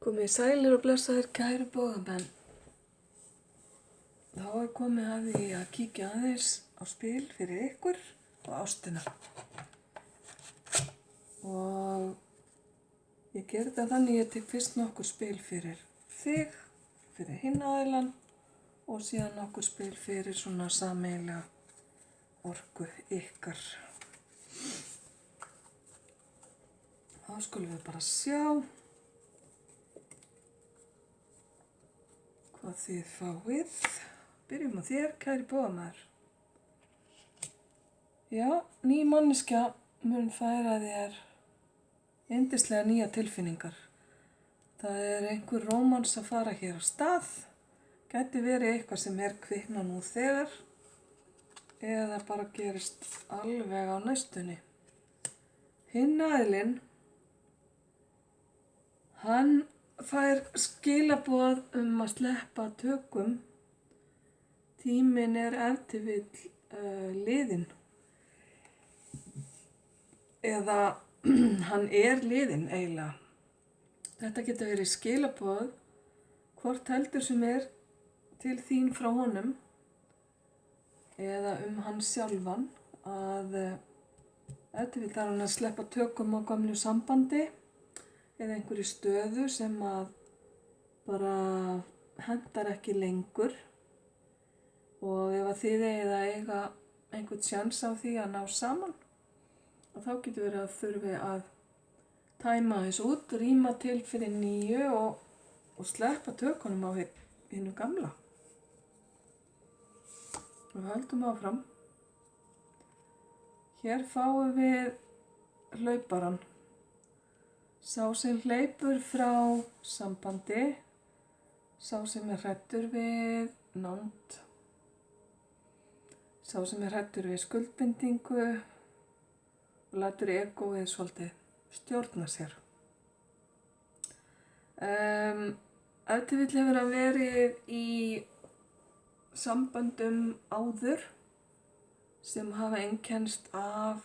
Komið sælir og blessaðir kæru bógamenn. Þá komið að því að kíkja aðeins á spil fyrir ykkur og ástina. Og ég gerði þetta þannig ég tek fyrst nokkur spil fyrir þig, fyrir hinn aðilann og síðan nokkur spil fyrir svona sameiginlega orku ykkar. Þá skulum við bara sjá hvað þið fáið. Byrjum á þér, kæri bógamaður. Já, ný manneskja mun færa þér yndislega nýja tilfinningar. Það einhver rómans að fara hér á stað. Gæti verið eitthvað sem kvikna nú þegar eða bara gerist alveg á næstunni. Hinn aðilinn, hann fær skilaboð að sleppa tökum. Tíminn ef til vill liðinn. Eða hann liðinn eiginlega. Þetta getur verið skilaboð hvort heldur sem til þín frá honum eða hann sjálfan að ef til vill hann að sleppa tökum á gömlu sambandi eða einhverju stöðu sem að bara hentar ekki lengur og ef að þið eigið að eiga einhvern sjans á því að ná saman og þá getur verið að þurfi að tæma þessu út, rýma til fyrir nýju og sleppa tökunum á hinu gamla. Og höldum áfram. Hér fáum við hlauparan. Sá sem hleypur frá sambandi, sá sem hræddur við nánd, sá sem hræddur við skuldbindingu og lætur egóið svolítið stjórna sér. Ef til vill hefur hann verið í samböndum áður sem hafa einkennst af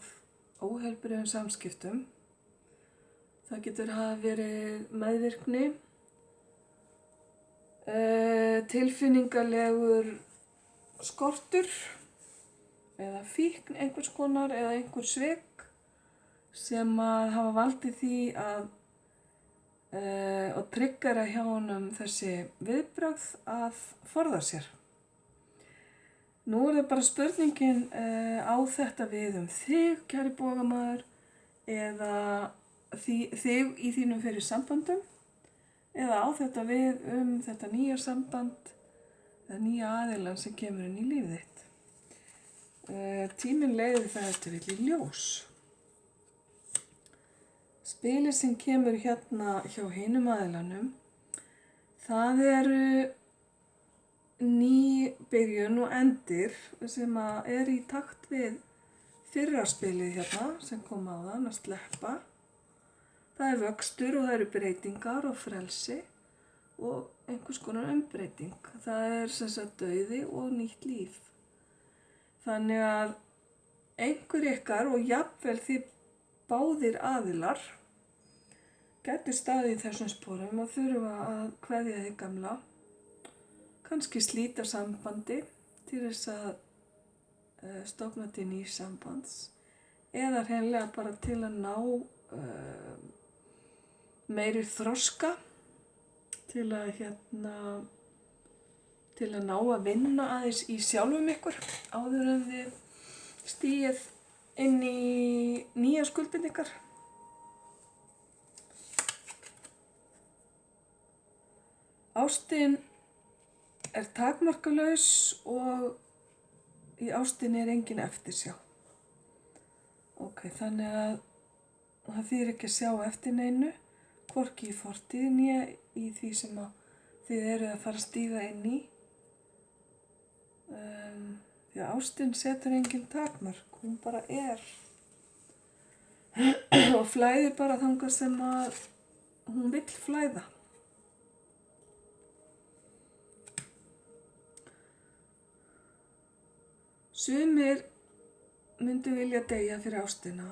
óheilbrigðum samskiptum. Það getur hafa verið meðvirkni, tilfinningalegur skortur eða fíkn einhvers konar eða einhver svik sem að hafa valdið því og triggera hjá honum þessi viðbrögð að forða sér. Nú það bara spurningin á þetta við þig, kæri bógamaður, eða þig í þínum fyrir sambandum eða á þetta við þetta nýja samband eða nýja aðilann sem kemur inn í lífið þitt. Tíminn leiðir það eftir vill í ljós. Spilið sem kemur hérna hjá hinum aðilanum, það ný byrjun og endir sem að í takt við fyrra spilið hérna sem kom áðan að sleppa. Það vöxtur og það breytingar og frelsi og einhvers konar umbreyting. Það sem sagt dauði og nýtt líf. Þannig að einhver ykkar og jafnvel þið báðir aðilar gætu staðið í þessum sporum og þurfa að kveðja þig gamla. Kannski slíta sambandi til þess að stofna til nýs sambands eða hreinlega bara til að ná meiri þroska til að ná að vinna aðeins í sjálfum ykkur áður en þið stíið inn í nýja skuldbindingar. Ástin takmarkalaus og í ástinni engin eftirsjá. Þannig að það þýðir ekki að sjá eftir neinu, hvorki í fortíð né í því sem þið eruð að fara að stíga inn í. Því að ástin setur engin takmark, hún bara og flæðir bara þangað sem að hún vill flæða. Sumir myndu vilja deyja fyrir ástina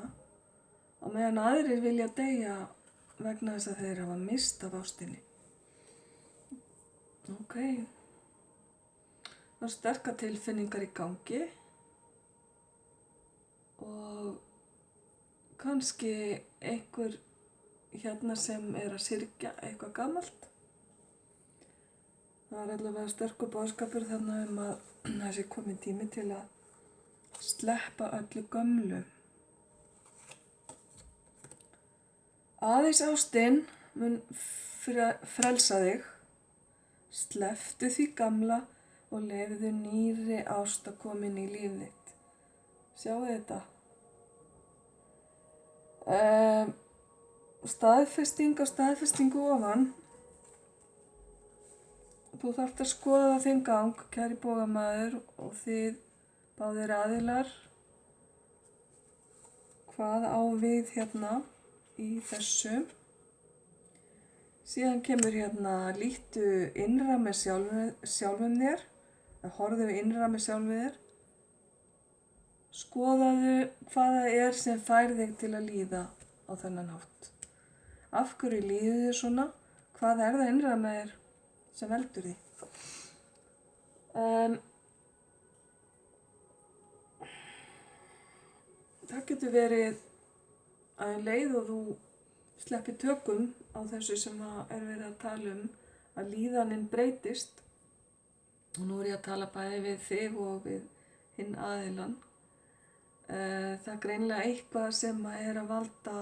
og meðan aðrir vilja deyja vegna þess að þeir hafa misst af ástinni. Ok. Það er sterkar tilfinningar í gangi og kannski einhver hérna sem er að syrgja eitthvað gamalt. Það er allavega sterkur boðskapur þarna að það sé kominn tími til að sleppa öllu gömlu. Aðeins ástin mun frelsa þig. Slepptu því gamla og leyfðu nýrri ást að koma inn í líf þitt. Sjáu þetta. Staðfestingu ofan. Þú þarft að skoða þinn gang, kæri bogamaður, og þið báðir aðilar. Hvað á við hérna í þessu? Síðan kemur hérna líttu innra með sjálfum þér, horfðu innra með sjálfum þér. Skoðaðu hvað það er sem fær þig til að líða á þennan hátt. Af hverju líður þér svona? Hvað er það innra með þér sem veldur því? Það getur verið að leið og þú sleppir tökum á þessu sem er verið að tala að líðanin breytist. Og nú er ég að tala bæði við þig og við hinn aðilann. Það er greinilega eitthvað sem er að valda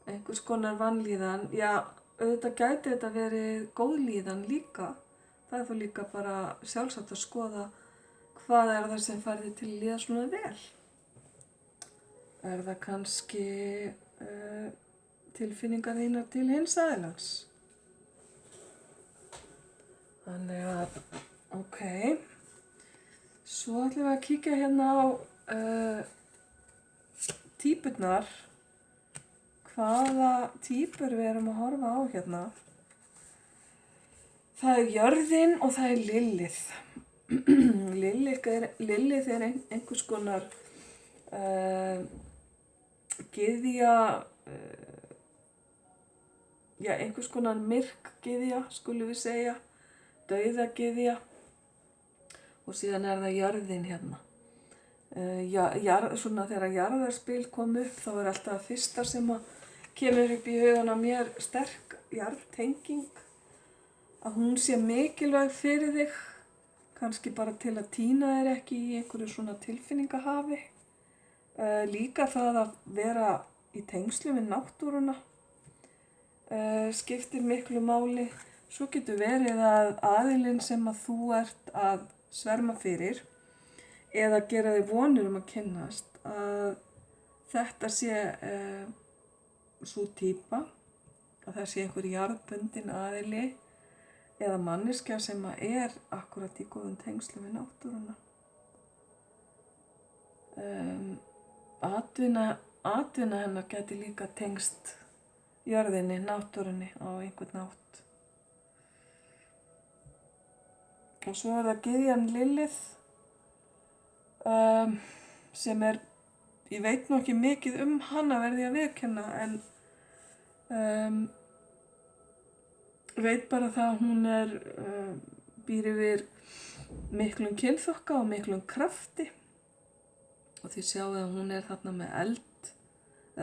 einhvers konar vanlíðan. Já, auðvitað gæti þetta verið góð líðan líka. Það er þá líka bara sjálfsagt að skoða hvað er það sem fær þig til að líða svona vel. Er það kannski tilfinningar þínar til hins aðilans? Þannig að, ok. Svo ætlum við að kíkja hérna á týpurnar. Hvaða týpur við erum að horfa á hérna? Það er jörðin og það er Lilith. Lilith er einhvers konar gyðja, einhvers konar myrk gyðja, skulum við segja, dauðagyðja. Og síðan er það jörðin hérna. Svona þegar jarðarspil kom upp, þá er alltaf fyrsta sem kemur upp í hugan á mér sterk jarðtenging. Að hún sé mikilvæg fyrir þig, kannski bara til að týna þér ekki í einhverju svona tilfinningahafi. Líka það að vera í tengslu við náttúruna skiptir miklu máli. Svo getur verið að aðilinn sem að þú ert að sverma fyrir eða gera þig vonir að kynnast, að þetta sé sú týpa, að það sé einhver jarðbundin aðili eða manneskja sem er akkurat í góðum tengslu við náttúruna. Atvinna hennar gæti líka tengst jörðinni, náttúrunni á einhvern nátt. Og svo er það gyðjan Lilith, sem ég veit nú ekki mikið hana verði ég að viðurkenna, en veit bara það að hún býr yfir miklum kynþokka og miklum krafti. Og þið sjáu að hún er þarna með eld,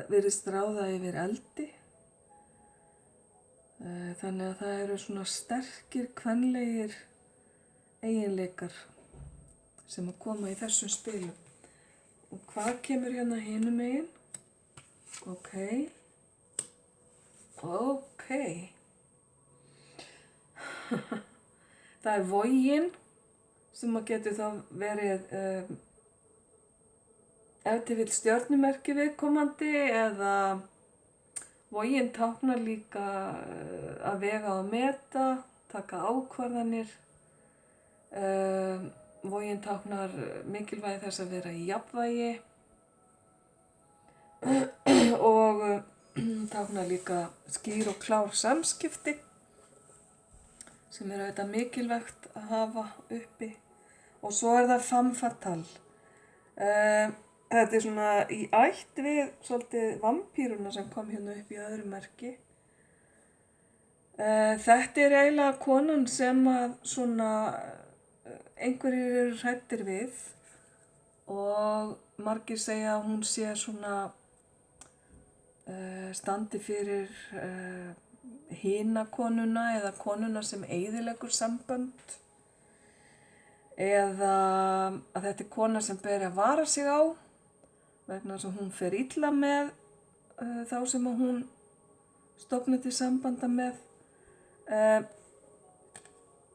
virðist ráða yfir eldi. Þannig að það eru svona sterkir, kvenlegir eiginleikar sem að koma í þessum spilum. Og hvað kemur hérna hinum megin? Ok. Það er vogin sem að getur þá verið ef til vill stjörnumerki viðkomandi, eða vogin táknar líka að vega og meta, taka ákvarðanir. Vogin táknar mikilvægi þess að vera í jafnvægi og táknar líka skýr og klár samskipti sem er auðvitað mikilvægt að hafa uppi. Og svo er það femme fatale. Þetta er svona í ætt við svolítið vampíruna sem kom hérna upp í öðru merki. Þetta er eiginlega konan sem að svona einhverjir eru hræddir við og margir segja að hún sé svona standi fyrir hina konuna eða konuna sem eyðileggur sambönd eða að þetta er kona sem beri að vara sig á vegna þess að hún fer illa með þá sem að hún stofnar til sambanda með.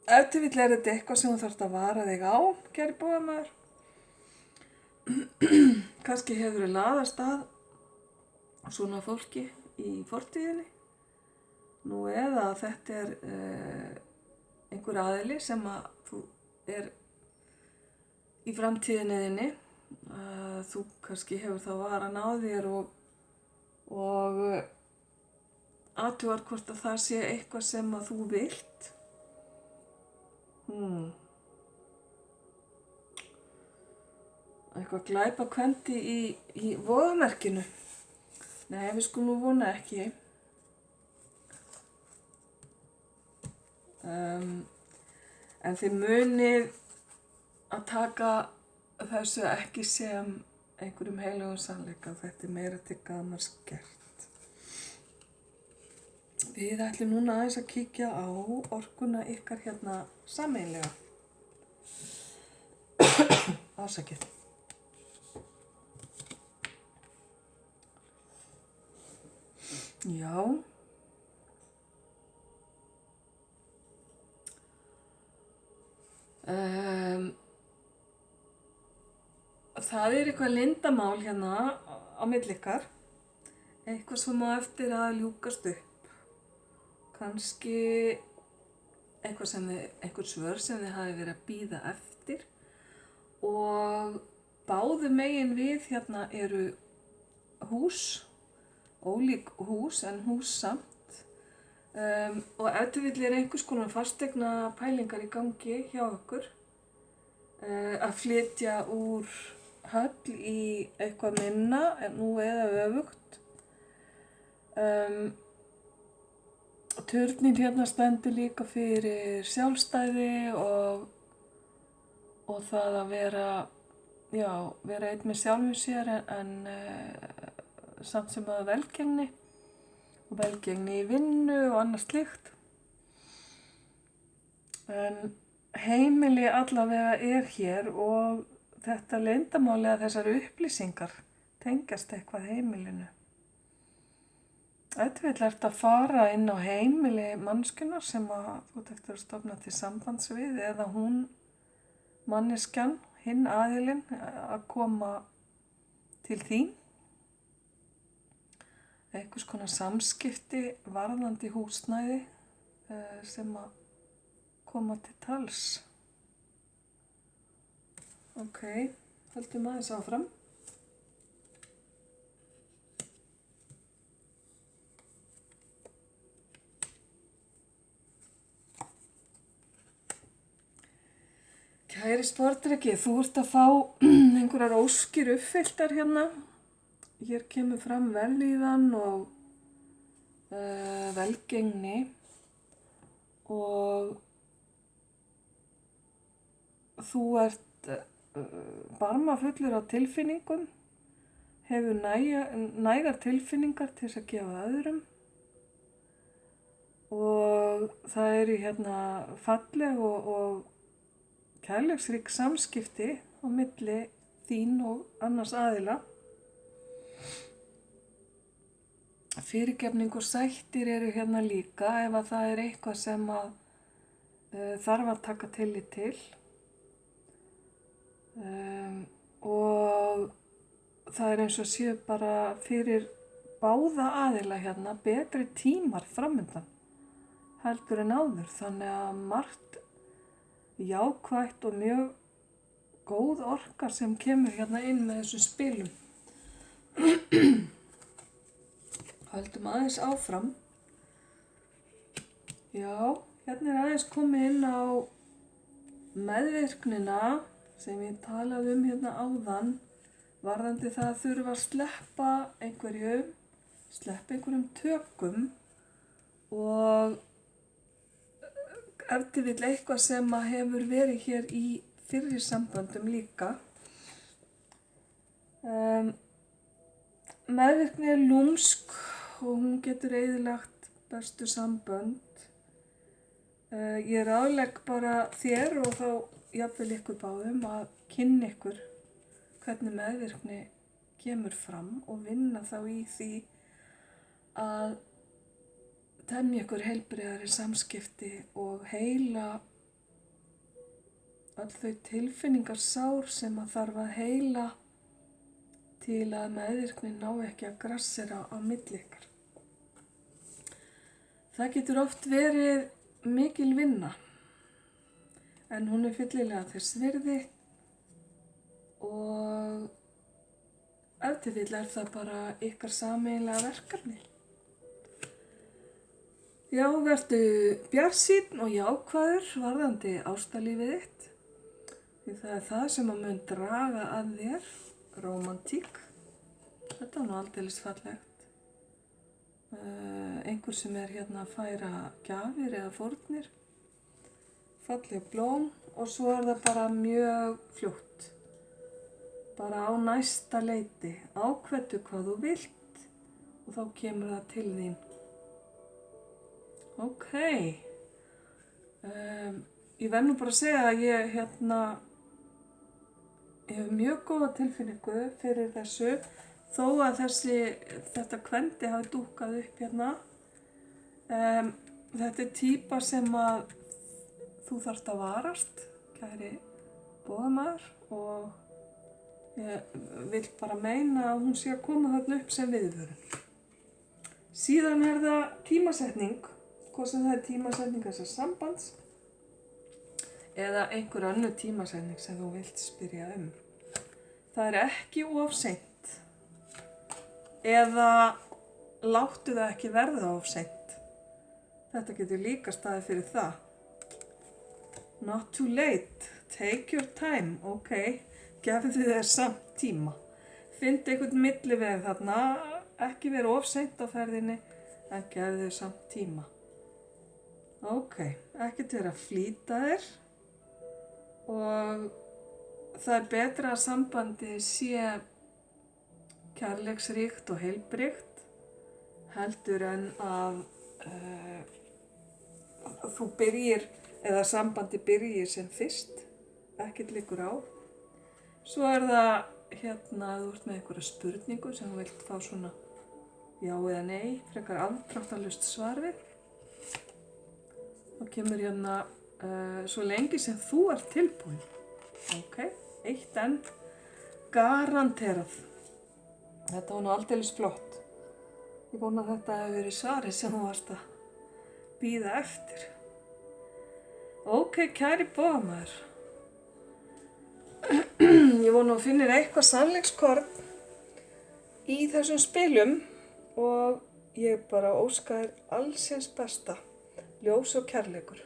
Ef til vill er þetta eitthvað sem þú þarft að vara þig á, kæri bóðamaður. Kannski hefur þið laðast að svona fólki í fortíðinni. Nú eða þetta er einhver aðili sem að þú er í framtíðinni þinni. Þú kannski hefur þá varan á þér og athugar hvort að það sé eitthvað sem að þú vilt. Eitthvað glæpakvendi í voðamerkinu. Nei, við skulum nú vona ekki. En þið munið að taka þessu ekki sem einhverjum heilögum sannleika. Þetta er meira til gamans gert. Við ætlum núna aðeins að kíkja á orkuna ykkar hérna sameiginlega. Afsakið. Já. Það er eitthvað leyndarmál hérna á milli ykkar. Eitthvað sem á eftir að ljúkast upp. Kannski einhver svör sem þið hafi verið að bíða eftir og báðu megin við hérna eru hús, ólík hús en hús samt og ef til vill er einhvers konar fasteigna pælingar í gangi hjá okkur að flytja úr höll í eitthvað minna en nú eða öfugt. Turninn hérna stendur líka fyrir sjálfstæði og það að vera einn með sjálfum sér en samt sem að velgengni og velgengni í vinnu og annað slíkt. En heimili allavega er hér og þetta leyndarmáli að þessar upplýsingar tengjast eitthvað heimilinu. Ef til vill ertu að fara inn á heimili manneskjunnar sem að þú ert eftir að stofna til sambands við eða hún, manneskjan, hinn aðilinn að koma til þín. Einhvers konar samskipti varðandi húsnæði sem að koma til tals. Ok, höldum aðeins áfram. Kæri sportdreki, þú ert að fá einhverjar óskir uppfylltar hérna. Hér kemur fram vellíðan og velgengni og þú ert barmafullur á tilfinningum, hefur nægar tilfinningar til þess að gefa öðrum og það eru hérna falleg og kærleiksrík samskipti á milli þín og annars aðila. Fyrirgefning og sættir eru hérna líka ef að það er eitthvað sem að þarf að taka tillit til. Og það er eins og séu bara fyrir báða aðila hérna betri tímar framundan heldur en áður. Þannig að margt jákvætt og mjög góð orka sem kemur hérna inn með þessum spilum. Höldum aðeins áfram. Já, hérna er aðeins komið inn á meðvirknina sem ég talaði um hérna áðan varðandi það að þurfa að sleppa einhverjum tökum og ef til vill eitthvað sem að hefur verið hér í fyrri samböndum líka. Meðvirkni er lúmsk og hún getur eyðilagt bestu sambönd. Ég ráðlegg bara þér og þá jafnvel ykkur báðum að kynna ykkur hvernig meðvirkni kemur fram og vinna þá í því að temja ykkur heilbrigðari samskipti og heila öll þau tilfinningarsár sem að þarf að heila til að meðvirkni ná ekki að grassera á milli ykkar. Það getur oft verið mikil vinna, en hún er fyllilega þess virði og ef til vill er það bara ykkar sameiginlega verkefni. Já, vertu bjartsýnn og jákvæður varðandi ástalífið þitt, því það er það sem að mun draga að þér rómantík. Þetta er nú aldeilis fallegt. Einhver sem er hérna að færa gjafir eða fórnir, falleg blóm og svo er það bara mjög fljótt. Bara á næsta leiti, ákveðtu hvað þú vilt og þá kemur það til þín. Ok, ég verð nú bara að segja að ég hef mjög góða tilfinningu fyrir þessu. Þó að þetta kvendi hafi dúkkað upp hérna. Þetta er týpa sem að þú þarft að varast, kæri bogamaður, og ég vil bara meina að hún sé að koma þarna upp sem viðvörun. Síðan er það tímasetning, hvort sem það er tímasetning þessar sambands eða einhver önnur tímasetning sem þú vilt spyrja um. Það er ekki of seint. Eða láttu það ekki verða of seint. Þetta getur líka staðið fyrir það. Not too late, take your time, ok, gefðu þér samt tíma. Fyndu einhvern milliveg þarna, ekki vera of seint á ferðinni, en gefðu þér samt tíma. Ok, ekkert vera að flýta þér og það er betra að sambandi sé kærleiksríkt og heilbrigt heldur en að þú byrjir eða sambandi byrjir sem fyrst, ekkert liggur á. Svo er það hérna að þú ert með einhverja spurningu sem þú vilt fá svona já eða nei, frekar afdráttarlaust svar við. Og kemur hérna svo lengi sem þú ert tilbúin. Ok, eitt enn, garanterað. Þetta var nú aldeilis flott. Ég vona að þetta hefur verið svarið sem þú varst að bíða eftir. Ok, kæri bogamaður. Ég vona að þú finnir eitthvað sannleikskorn í þessum spilum og ég bara óska þér allsins besta, ljós og kærleikur.